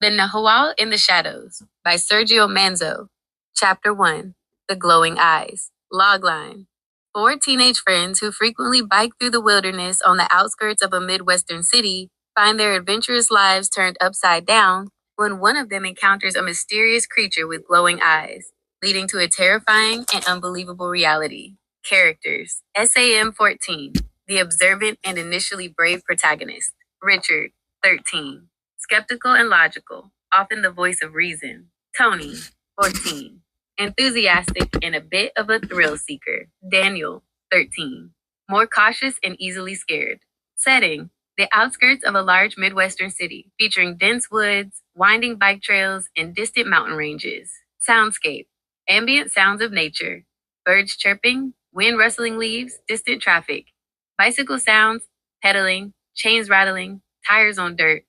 The Nahual in the Shadows by Sergio Manzo. Chapter 1. The Glowing Eyes. Logline. Four teenage friends who frequently bike through the wilderness on the outskirts of a Midwestern city find their adventurous lives turned upside down when one of them encounters a mysterious creature with glowing eyes, leading to a terrifying and unbelievable reality. Characters. SAM 14. The observant and initially brave protagonist. Richard, 13. Skeptical and logical, often the voice of reason. Tony, 14. Enthusiastic and a bit of a thrill seeker. Daniel, 13. More cautious and easily scared. Setting, the outskirts of a large Midwestern city, featuring dense woods, winding bike trails, and distant mountain ranges. Soundscape, ambient sounds of nature. Birds chirping, wind rustling leaves, distant traffic. Bicycle sounds, pedaling, chains rattling, tires on dirt.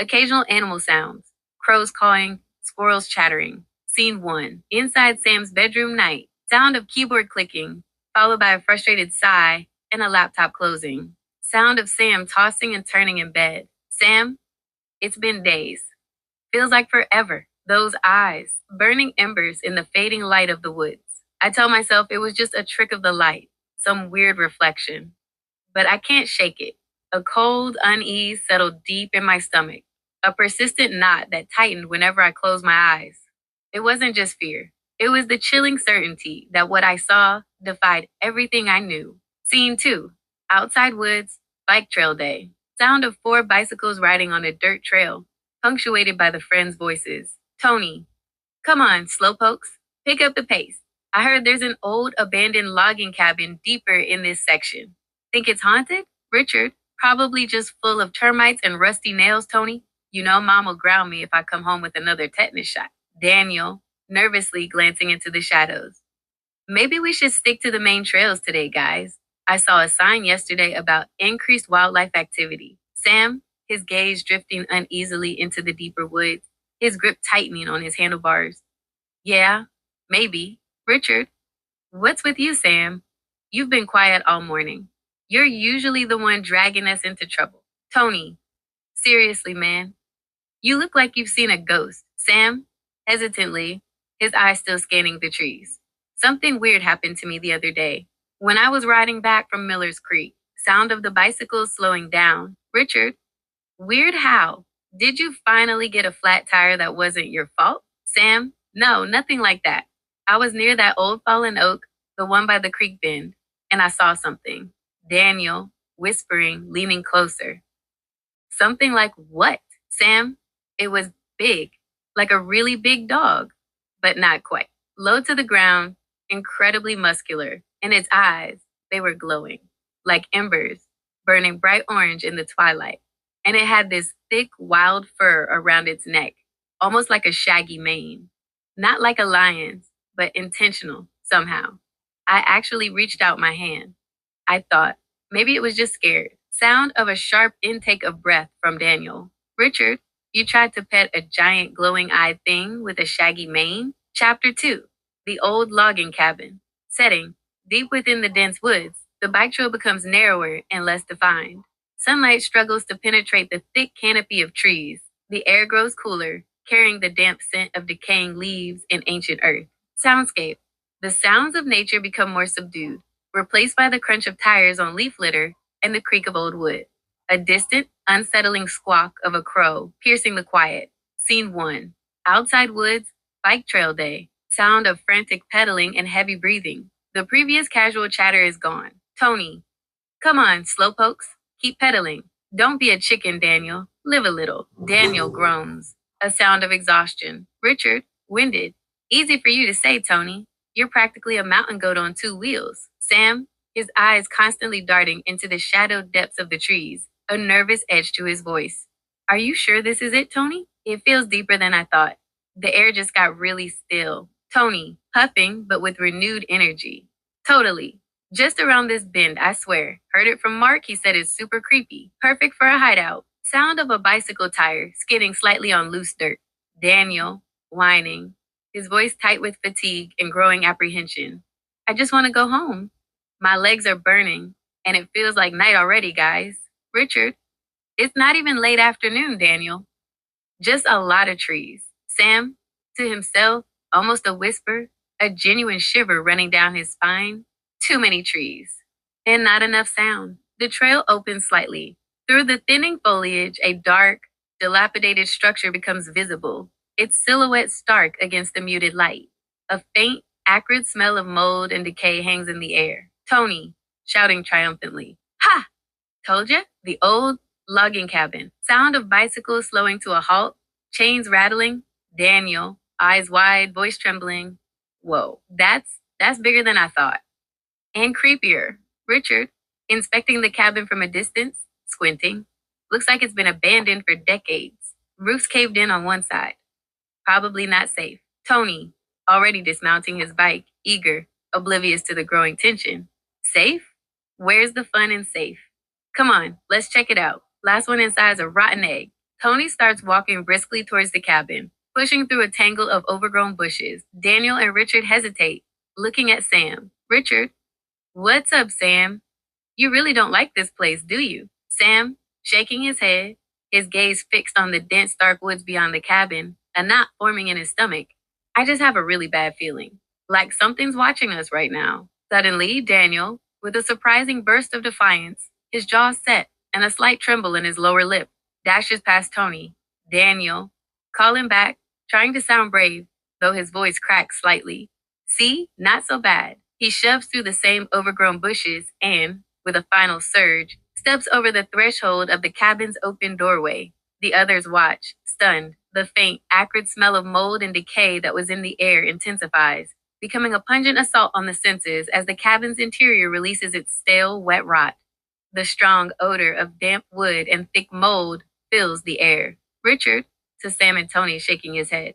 Occasional animal sounds, crows cawing, squirrels chattering. Scene 1. Inside Sam's bedroom night. Sound of keyboard clicking, followed by a frustrated sigh and a laptop closing. Sound of Sam tossing and turning in bed. Sam, it's been days. Feels like forever. Those eyes, burning embers in the fading light of the woods. I tell myself it was just a trick of the light, some weird reflection. But I can't shake it. A cold unease settled deep in my stomach. A persistent knot that tightened whenever I closed my eyes. It wasn't just fear. It was the chilling certainty that what I saw defied everything I knew. Scene 2. Outside woods, bike trail day. Sound of four bicycles riding on a dirt trail, punctuated by the friends' voices. Tony, come on, slowpokes. Pick up the pace. I heard there's an old abandoned logging cabin deeper in this section. Think it's haunted? Richard, probably just full of termites and rusty nails, Tony. You know Mom will ground me if I come home with another tetanus shot. Daniel, nervously glancing into the shadows. Maybe we should stick to the main trails today, guys. I saw a sign yesterday about increased wildlife activity. Sam, his gaze drifting uneasily into the deeper woods, his grip tightening on his handlebars. Yeah, maybe. Richard, what's with you, Sam? You've been quiet all morning. You're usually the one dragging us into trouble. Tony, seriously, man. You look like you've seen a ghost. Sam, hesitantly, his eyes still scanning the trees. Something weird happened to me the other day. When I was riding back from Miller's Creek, sound of the bicycles slowing down. Richard, weird how? Did you finally get a flat tire that wasn't your fault? Sam, no, nothing like that. I was near that old fallen oak, the one by the creek bend, and I saw something. Daniel, whispering, leaning closer. Something like what? Sam, it was big, like a really big dog, but not quite. Low to the ground, incredibly muscular, and its eyes, they were glowing, like embers, burning bright orange in the twilight. And it had this thick, wild fur around its neck, almost like a shaggy mane. Not like a lion's, but intentional, somehow. I actually reached out my hand. I thought, maybe it was just scared. Sound of a sharp intake of breath from Daniel. Richard, you tried to pet a giant glowing-eyed thing with a shaggy mane? Chapter 2. The Old Logging Cabin. Setting. Deep within the dense woods, the bike trail becomes narrower and less defined. Sunlight struggles to penetrate the thick canopy of trees. The air grows cooler, carrying the damp scent of decaying leaves and ancient earth. Soundscape. The sounds of nature become more subdued, replaced by the crunch of tires on leaf litter and the creak of old wood. A distant, unsettling squawk of a crow piercing the quiet. Scene 1. Outside woods, bike trail day. Sound of frantic pedaling and heavy breathing. The previous casual chatter is gone. Tony, come on, slowpokes. Keep pedaling. Don't be a chicken, Daniel. Live a little. Daniel groans. A sound of exhaustion. Richard, winded. Easy for you to say, Tony. You're practically a mountain goat on two wheels. Sam, his eyes constantly darting into the shadowed depths of the trees, a nervous edge to his voice. Are you sure this is it, Tony? It feels deeper than I thought. The air just got really still. Tony, puffing, but with renewed energy. Totally. Just around this bend, I swear. Heard it from Mark, he said it's super creepy. Perfect for a hideout. Sound of a bicycle tire skidding slightly on loose dirt. Daniel, whining, his voice tight with fatigue and growing apprehension. I just want to go home. My legs are burning, and it feels like night already, guys. Richard, it's not even late afternoon, Daniel. Just a lot of trees. Sam, to himself, almost a whisper, a genuine shiver running down his spine. Too many trees. And not enough sound. The trail opens slightly. Through the thinning foliage, a dark, dilapidated structure becomes visible, its silhouette stark against the muted light. A faint, acrid smell of mold and decay hangs in the air. Tony, shouting triumphantly. Ha! Told ya? The old logging cabin. Sound of bicycles slowing to a halt, chains rattling. Daniel, eyes wide, voice trembling. Whoa, that's bigger than I thought. And creepier. Richard, inspecting the cabin from a distance, squinting. Looks like it's been abandoned for decades. Roof's caved in on one side. Probably not safe. Tony, already dismounting his bike, eager, oblivious to the growing tension. Safe? Where's the fun in safe? Come on, let's check it out. Last one inside is a rotten egg. Tony starts walking briskly towards the cabin, pushing through a tangle of overgrown bushes. Daniel and Richard hesitate, looking at Sam. Richard, what's up, Sam? You really don't like this place, do you? Sam, shaking his head, his gaze fixed on the dense dark woods beyond the cabin, a knot forming in his stomach. I just have a really bad feeling. Like something's watching us right now. Suddenly, Daniel, with a surprising burst of defiance, his jaw set and a slight tremble in his lower lip, dashes past Tony. Daniel, calling back, trying to sound brave, though his voice cracks slightly. See, not so bad. He shoves through the same overgrown bushes and, with a final surge, steps over the threshold of the cabin's open doorway. The others watch, stunned. The faint, acrid smell of mold and decay that was in the air intensifies, becoming a pungent assault on the senses as the cabin's interior releases its stale, wet rot. The strong odor of damp wood and thick mold fills the air. Richard, to Sam and Tony shaking his head.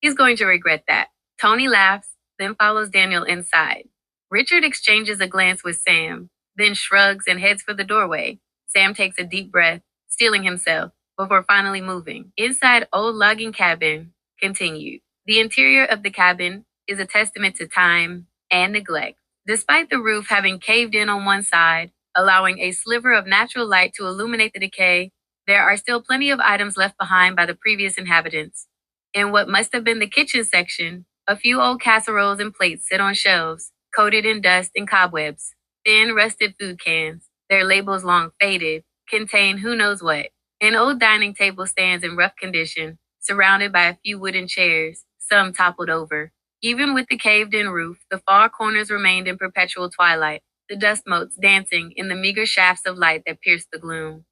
He's going to regret that. Tony laughs, then follows Daniel inside. Richard exchanges a glance with Sam, then shrugs and heads for the doorway. Sam takes a deep breath, steeling himself, before finally moving. Inside old logging cabin, continued. The interior of the cabin is a testament to time and neglect. Despite the roof having caved in on one side, allowing a sliver of natural light to illuminate the decay, there are still plenty of items left behind by the previous inhabitants. In what must have been the kitchen section, a few old casseroles and plates sit on shelves, coated in dust and cobwebs. Thin, rusted food cans, their labels long faded, contain who knows what. An old dining table stands in rough condition, surrounded by a few wooden chairs, some toppled over. Even with the caved-in roof, the far corners remained in perpetual twilight, the dust motes dancing in the meager shafts of light that pierced the gloom.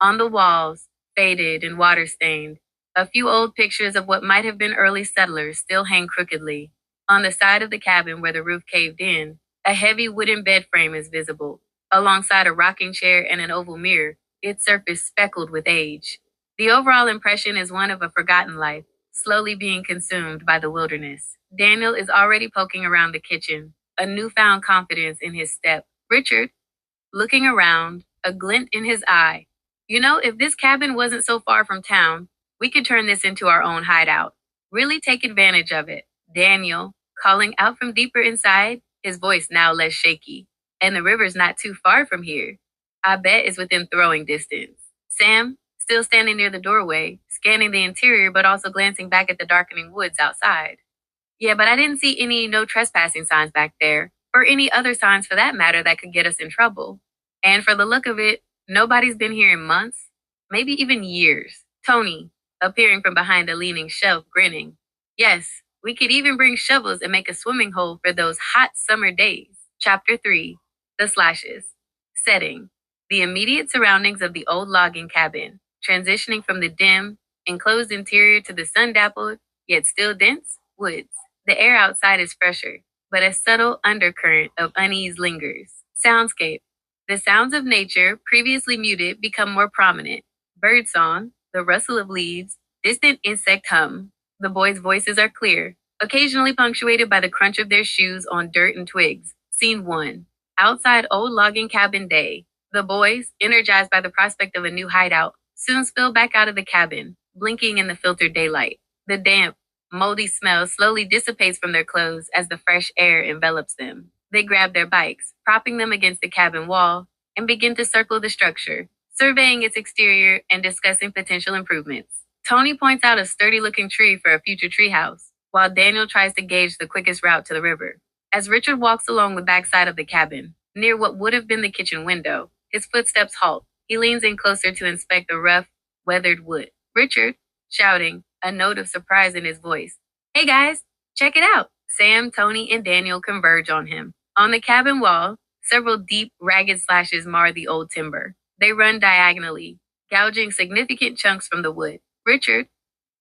On the walls, faded and water-stained, a few old pictures of what might have been early settlers still hang crookedly. On the side of the cabin where the roof caved in, a heavy wooden bed frame is visible, alongside a rocking chair and an oval mirror, its surface speckled with age. The overall impression is one of a forgotten life, slowly being consumed by the wilderness. Daniel is already poking around the kitchen, a newfound confidence in his step. Richard, looking around, a glint in his eye. You know, if this cabin wasn't so far from town, we could turn this into our own hideout. Really take advantage of it. Daniel, calling out from deeper inside, his voice now less shaky. And the river's not too far from here. I bet it's within throwing distance. Sam, still standing near the doorway, scanning the interior but also glancing back at the darkening woods outside. Yeah, but I didn't see any no trespassing signs back there, or any other signs for that matter that could get us in trouble. And for the look of it, nobody's been here in months, maybe even years. Tony, appearing from behind a leaning shelf, grinning. Yes, we could even bring shovels and make a swimming hole for those hot summer days. Chapter 3, The Slashes. Setting. The immediate surroundings of the old logging cabin, transitioning from the dim, enclosed interior to the sun-dappled, yet still dense, woods. The air outside is fresher, but a subtle undercurrent of unease lingers. Soundscape. The sounds of nature, previously muted, become more prominent. Birdsong, the rustle of leaves, distant insect hum. The boys' voices are clear, occasionally punctuated by the crunch of their shoes on dirt and twigs. Scene 1. Outside old logging cabin day. The boys, energized by the prospect of a new hideout, soon spill back out of the cabin, blinking in the filtered daylight. The damp, moldy smell slowly dissipates from their clothes as the fresh air envelops them. They grab their bikes, propping them against the cabin wall, and begin to circle the structure, surveying its exterior and discussing potential improvements. Tony points out a sturdy-looking tree for a future treehouse, while Daniel tries to gauge the quickest route to the river. As Richard walks along the backside of the cabin, near what would have been the kitchen window, his footsteps halt. He leans in closer to inspect the rough, weathered wood. Richard, shouting, a note of surprise in his voice. Hey guys, check it out! Sam, Tony, and Daniel converge on him. On the cabin wall, several deep, ragged slashes mar the old timber. They run diagonally, gouging significant chunks from the wood. Richard,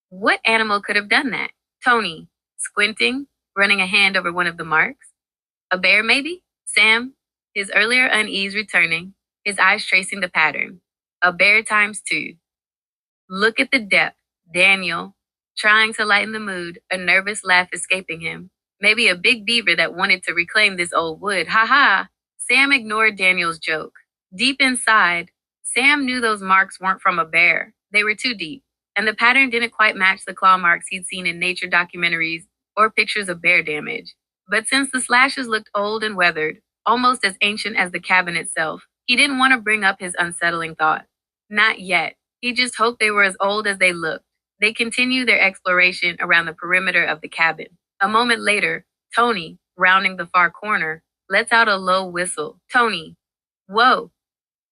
what animal could have done that? Tony, squinting, running a hand over one of the marks. A bear, maybe? Sam, his earlier unease returning, his eyes tracing the pattern. A bear times two. Look at the depth. Daniel, trying to lighten the mood, a nervous laugh escaping him. Maybe a big beaver that wanted to reclaim this old wood. Ha ha! Sam ignored Daniel's joke. Deep inside, Sam knew those marks weren't from a bear. They were too deep, and the pattern didn't quite match the claw marks he'd seen in nature documentaries or pictures of bear damage. But since the slashes looked old and weathered, almost as ancient as the cabin itself, he didn't want to bring up his unsettling thought. Not yet. He just hoped they were as old as they looked. They continued their exploration around the perimeter of the cabin. A moment later, Tony, rounding the far corner, lets out a low whistle. Tony, whoa,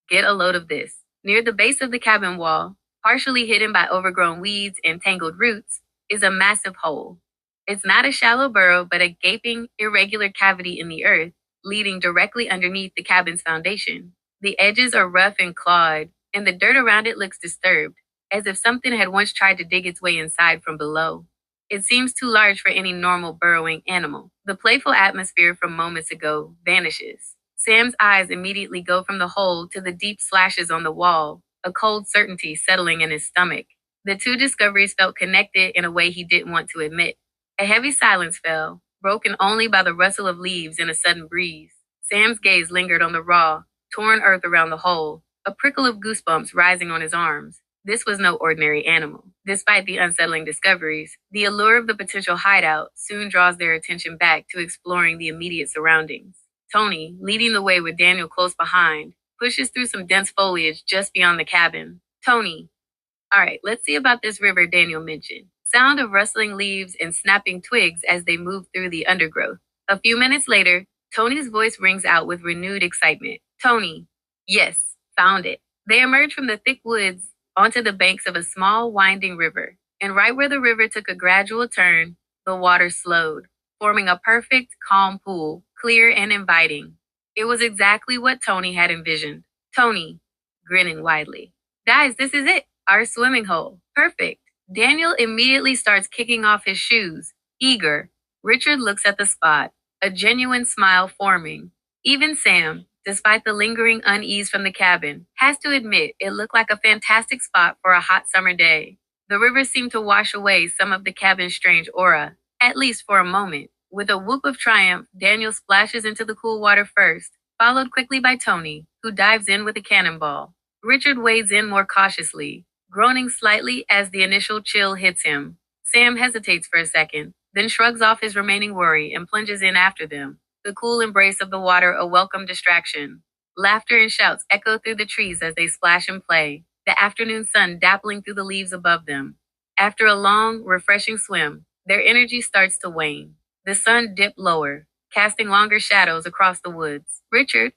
get a load of this. Near the base of the cabin wall, partially hidden by overgrown weeds and tangled roots, is a massive hole. It's not a shallow burrow, but a gaping, irregular cavity in the earth, leading directly underneath the cabin's foundation. The edges are rough and clawed, and the dirt around it looks disturbed, as if something had once tried to dig its way inside from below. It seems too large for any normal burrowing animal. The playful atmosphere from moments ago vanishes. Sam's eyes immediately go from the hole to the deep slashes on the wall, a cold certainty settling in his stomach. The two discoveries felt connected in a way he didn't want to admit. A heavy silence fell, broken only by the rustle of leaves in a sudden breeze. Sam's gaze lingered on the raw, torn earth around the hole, a prickle of goosebumps rising on his arms. This was no ordinary animal. Despite the unsettling discoveries, the allure of the potential hideout soon draws their attention back to exploring the immediate surroundings. Tony, leading the way with Daniel close behind, pushes through some dense foliage just beyond the cabin. Tony, all right, let's see about this river Daniel mentioned. Sound of rustling leaves and snapping twigs as they move through the undergrowth. A few minutes later, Tony's voice rings out with renewed excitement. Tony, yes, found it. They emerge from the thick woods onto the banks of a small, winding river, and right where the river took a gradual turn, the water slowed, forming a perfect, calm pool, clear and inviting. It was exactly what Tony had envisioned. Tony, grinning widely. Guys, this is it, our swimming hole. Perfect. Daniel immediately starts kicking off his shoes, eager. Richard looks at the spot, a genuine smile forming. Even Sam, despite the lingering unease from the cabin, has to admit it looked like a fantastic spot for a hot summer day. The river seemed to wash away some of the cabin's strange aura, at least for a moment. With a whoop of triumph, Daniel splashes into the cool water first, followed quickly by Tony, who dives in with a cannonball. Richard wades in more cautiously, groaning slightly as the initial chill hits him. Sam hesitates for a second, then shrugs off his remaining worry and plunges in after them. The cool embrace of the water a welcome distraction. Laughter and shouts echo through the trees as they splash and play, the afternoon sun dappling through the leaves above them. After a long, refreshing swim, their energy starts to wane. The sun dipped lower, casting longer shadows across the woods. Richard,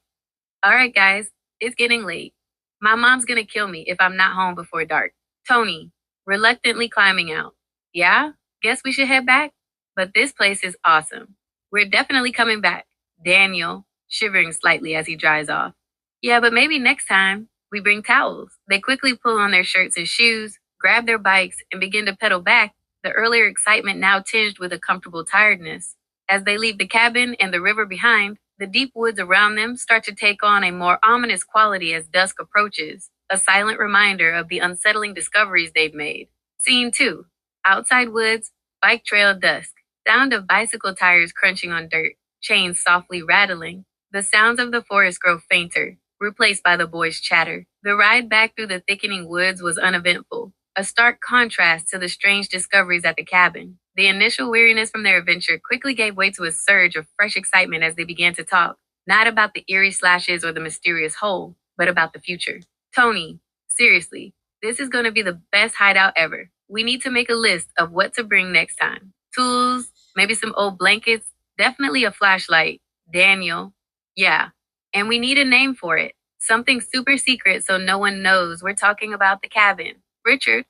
all right guys, it's getting late. My mom's gonna kill me if I'm not home before dark. Tony, reluctantly climbing out. Yeah, guess we should head back? But this place is awesome. We're definitely coming back. Daniel, shivering slightly as he dries off. Yeah, but maybe next time we bring towels. They quickly pull on their shirts and shoes, grab their bikes, and begin to pedal back, the earlier excitement now tinged with a comfortable tiredness. As they leave the cabin and the river behind, the deep woods around them start to take on a more ominous quality as dusk approaches, a silent reminder of the unsettling discoveries they've made. Scene 2. Outside woods, bike trail dusk. Sound of bicycle tires crunching on dirt, chains softly rattling. The sounds of the forest grow fainter, replaced by the boys' chatter. The ride back through the thickening woods was uneventful, a stark contrast to the strange discoveries at the cabin. The initial weariness from their adventure quickly gave way to a surge of fresh excitement as they began to talk, not about the eerie slashes or the mysterious hole, but about the future. Tony, seriously, this is going to be the best hideout ever. We need to make a list of what to bring next time. Tools, maybe some old blankets, definitely a flashlight. Daniel. Yeah. And we need a name for it. Something super secret so no one knows we're talking about the cabin. Richard,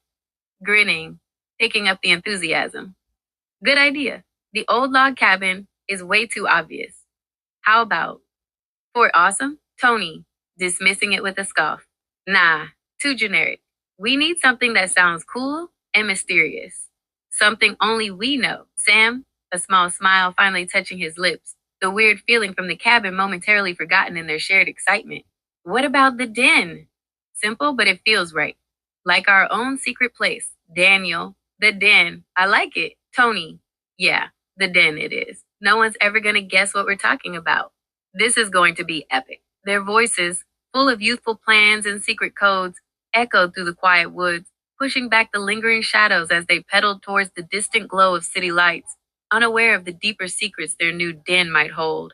grinning, picking up the enthusiasm. Good idea. The old log cabin is way too obvious. How about Fort Awesome? Tony, dismissing it with a scoff. Nah, too generic. We need something that sounds cool and mysterious. Something only we know. Sam, a small smile finally touching his lips, the weird feeling from the cabin momentarily forgotten in their shared excitement. What about the den? Simple, but it feels right. Like our own secret place. Daniel, the den. I like it. Tony, yeah, the den it is. No one's ever gonna guess what we're talking about. This is going to be epic. Their voices, full of youthful plans and secret codes, echoed through the quiet woods, pushing back the lingering shadows as they pedaled towards the distant glow of city lights, unaware of the deeper secrets their new den might hold.